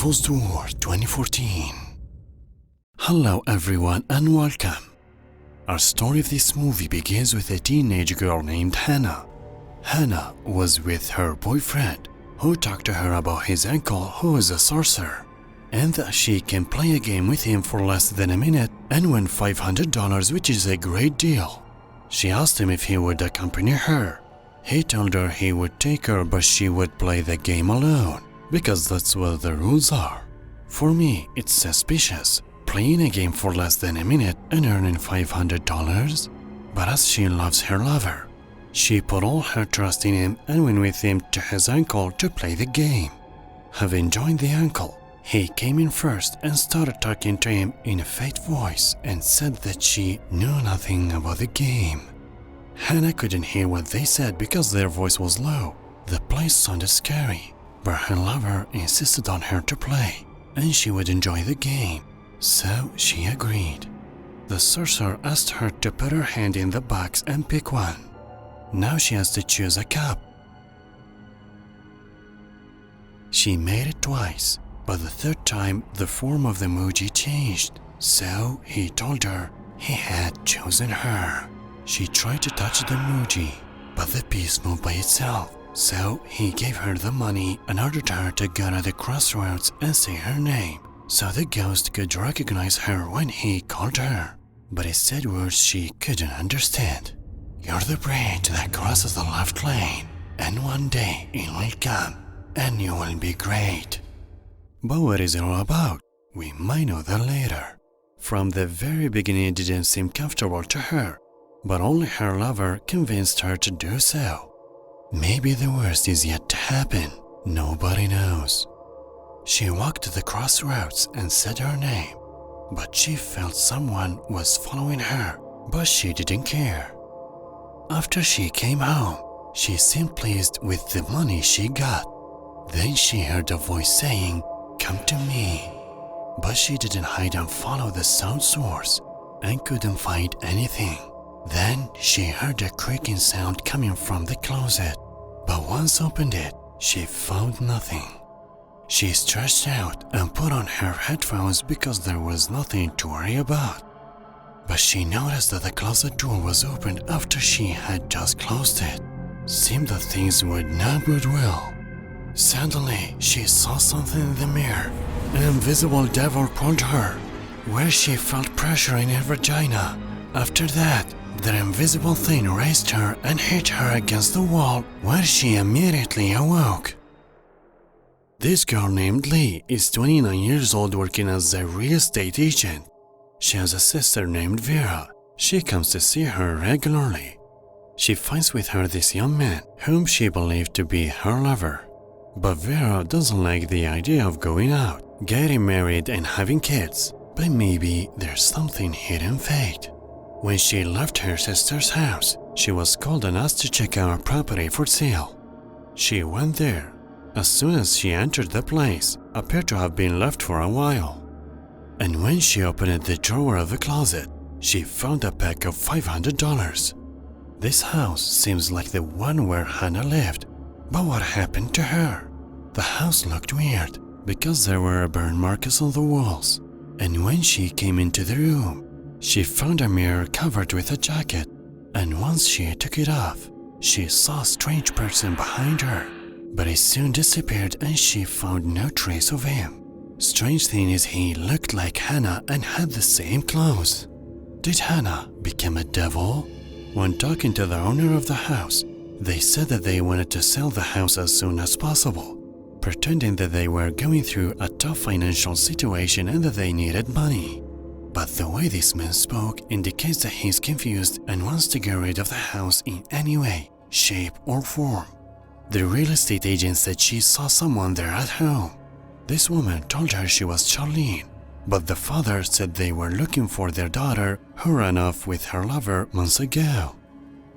Devil's Door 2014. Hello everyone and welcome. Our story of this movie begins with a teenage girl named Hannah. Hannah was with her boyfriend, who talked to her about his uncle who is a sorcerer, and that she can play a game with him for less than a minute and win $500, which is a great deal. She asked him if he would accompany her. He told her he would take her, but she would play the game alone, because that's what the rules are. For me, it's suspicious, playing a game for less than a minute and earning $500. But as she loves her lover, she put all her trust in him and went with him to his uncle to play the game. Having joined the uncle, he came in first and started talking to him in a faint voice and said that she knew nothing about the game. Hannah couldn't hear what they said because their voice was low. The place sounded scary, but her lover insisted on her to play, and she would enjoy the game, so she agreed. The sorcerer asked her to put her hand in the box and pick one. Now she has to choose a cup. She made it twice, but the third time the form of the emoji changed, so he told her he had chosen her. She tried to touch the emoji, but the piece moved by itself, so he gave her the money and ordered her to go to the crossroads and say her name, so the ghost could recognize her when he called her. But he said words she couldn't understand. "You're the bridge that crosses the left lane, and one day it will come, and you will be great." But what is it all about? We might know that later. From the very beginning it didn't seem comfortable to her, but only her lover convinced her to do so. Maybe the worst is yet to happen. Nobody knows. She walked to the crossroads and said her name, but she felt someone was following her, but she didn't care. After she came home, she seemed pleased with the money she got. Then she heard a voice saying, "Come to me." But she didn't hide and follow the sound source and couldn't find anything. Then she heard a creaking sound coming from the closet, but once opened it, she found nothing. She stretched out and put on her headphones because there was nothing to worry about. But she noticed that the closet door was opened after she had just closed it. Seemed that things would not bode well. Suddenly, she saw something in the mirror. An invisible devil pulled her, where she felt pressure in her vagina. After that, the invisible thing raised her and hit her against the wall, where she immediately awoke. This girl named Lee is 29 years old, working as a real estate agent. She has a sister named Vera. She comes to see her regularly. She finds with her this young man, whom she believed to be her lover. But Vera doesn't like the idea of going out, getting married and having kids. But maybe there's something hidden fate. When she left her sister's house, she was called and asked to check out a property for sale. She went there. As soon as she entered, the place appeared to have been left for a while. And when she opened the drawer of the closet, she found a pack of $500. This house seems like the one where Hannah lived, but what happened to her? The house looked weird because there were burn marks on the walls, and when she came into the room, she found a mirror covered with a jacket, and once she took it off, she saw a strange person behind her, but he soon disappeared and she found no trace of him. Strange thing is, he looked like Hannah and had the same clothes. Did Hannah become a devil? When talking to the owner of the house, they said that they wanted to sell the house as soon as possible, pretending that they were going through a tough financial situation and that they needed money. But the way this man spoke indicates that he's confused and wants to get rid of the house in any way, shape or form. The real estate agent said she saw someone there at home. This woman told her she was Charlene, but the father said they were looking for their daughter who ran off with her lover months ago.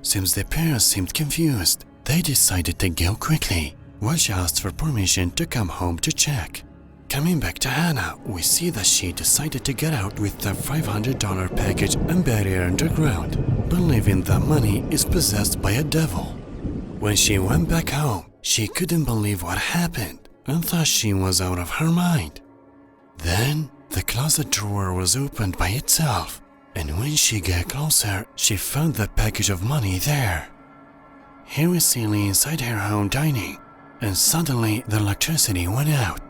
Since the parents seemed confused, they decided to go quickly, while she asked for permission to come home to check. Coming back to Hannah, we see that she decided to get out with the $500 package and bury her underground, believing that money is possessed by a devil. When she went back home, she couldn't believe what happened. and thought she was out of her mind. Then the closet drawer was opened by itself, and when she got closer, she found the package of money there. He was sitting inside her home dining, and suddenly the electricity went out.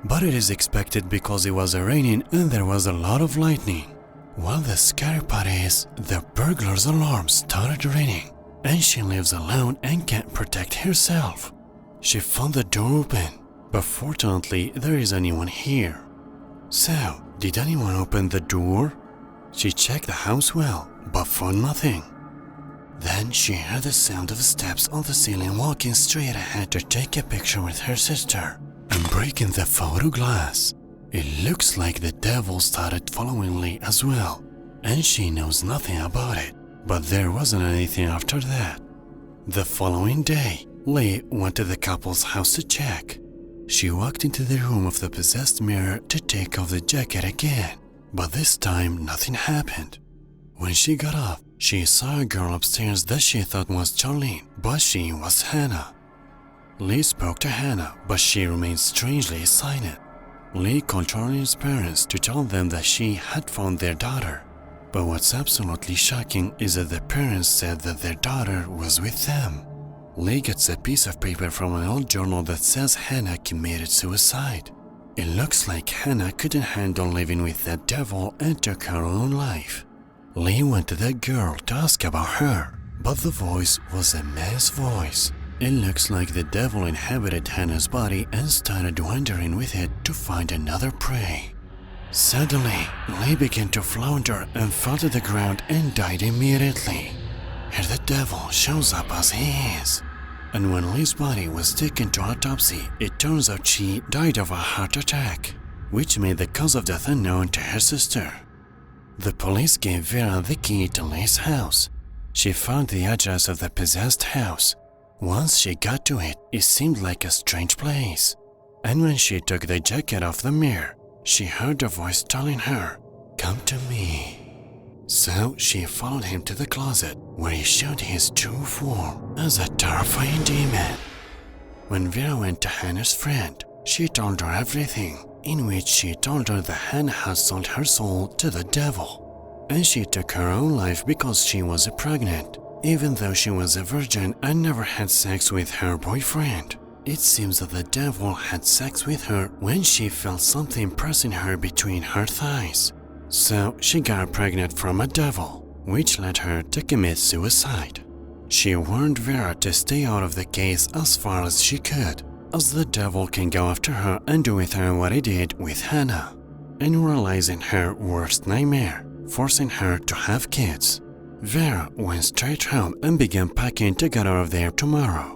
But it is expected because it was raining and there was a lot of lightning. Well, the scary part is, the burglar's alarm started ringing, and she lives alone and can't protect herself. She found the door open, but fortunately there isn't anyone here. So, did anyone open the door? She checked the house well, but found nothing. Then she heard the sound of steps on the ceiling walking straight ahead to take a picture with her sister and breaking the photo glass. It looks like the devil started following Lee as well, and she knows nothing about it, but there wasn't anything after that. The following day, Lee went to the couple's house to check. She walked into the room of the possessed mirror to take off the jacket again, but this time nothing happened. When she got up, she saw a girl upstairs that she thought was Charlene, but she was Hannah. Lee spoke to Hannah, but she remained strangely silent. Lee called Charlene's parents to tell them that she had found their daughter. But what's absolutely shocking is that the parents said that their daughter was with them. Lee gets a piece of paper from an old journal that says Hannah committed suicide. It looks like Hannah couldn't handle living with that devil and took her own life. Lee went to the girl to ask about her, but the voice was a man's voice. It looks like the devil inhabited Hannah's body and started wandering with it to find another prey. Suddenly, Lee began to flounder and fell to the ground and died immediately. Here the devil shows up as he is. And when Lee's body was taken to autopsy, it turns out she died of a heart attack, which made the cause of death unknown to her sister. The police gave Vera the key to Lee's house. She found the address of the possessed house. Once she got to it, it seemed like a strange place. And when she took the jacket off the mirror, she heard a voice telling her, "Come to me." So she followed him to the closet, where he showed his true form as a terrifying demon. When Vera went to Hannah's friend, she told her everything, in which she told her that Hannah had sold her soul to the devil, and she took her own life because she was pregnant, even though she was a virgin and never had sex with her boyfriend. It seems that the devil had sex with her when she felt something pressing her between her thighs. So she got pregnant from a devil, which led her to commit suicide. She warned Vera to stay out of the case as far as she could, as the devil can go after her and do with her what he did with Hannah, and realizing her worst nightmare, forcing her to have kids. Vera went straight home and began packing to get out of there tomorrow.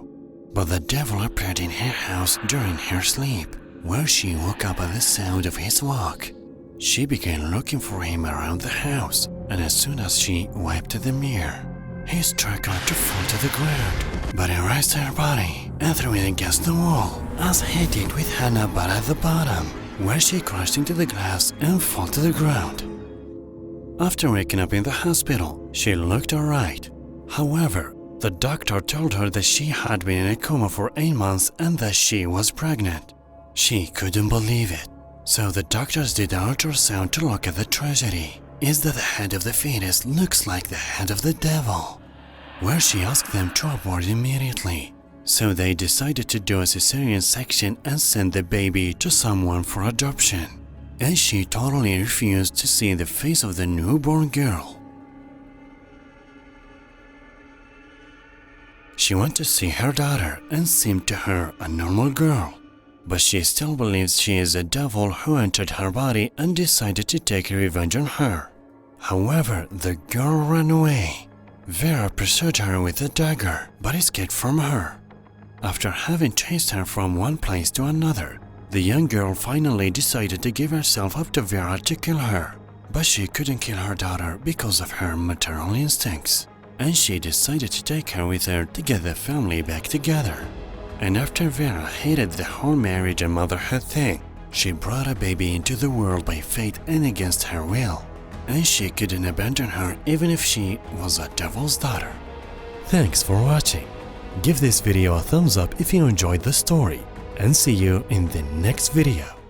But the devil appeared in her house during her sleep, where she woke up at the sound of his walk. She began looking for him around the house, and as soon as she wiped the mirror, he struck her to fall to the ground, but he raised her body and threw it against the wall, as he did with Hannah but at the bottom, where she crashed into the glass and fell to the ground. After waking up in the hospital, she looked alright. However, the doctor told her that she had been in a coma for 8 months and that she was pregnant. She couldn't believe it, so the doctors did an ultrasound to look at the tragedy. Is that the head of the fetus looks like the head of the devil, where she asked them to abort immediately. So they decided to do a cesarean section and send the baby to someone for adoption, and she totally refused to see the face of the newborn girl. She went to see her daughter and seemed to her a normal girl, but she still believes she is a devil who entered her body and decided to take revenge on her. However, the girl ran away. Vera pursued her with a dagger, but escaped from her. After having chased her from one place to another, the young girl finally decided to give herself up to Vera to kill her, but she couldn't kill her daughter because of her maternal instincts, and she decided to take her with her to get the family back together. And after Vera hated the whole marriage and motherhood thing, she brought a baby into the world by fate and against her will, and she couldn't abandon her even if she was a devil's daughter. Thanks for watching. Give this video a thumbs up if you enjoyed the story. and see you in the next video.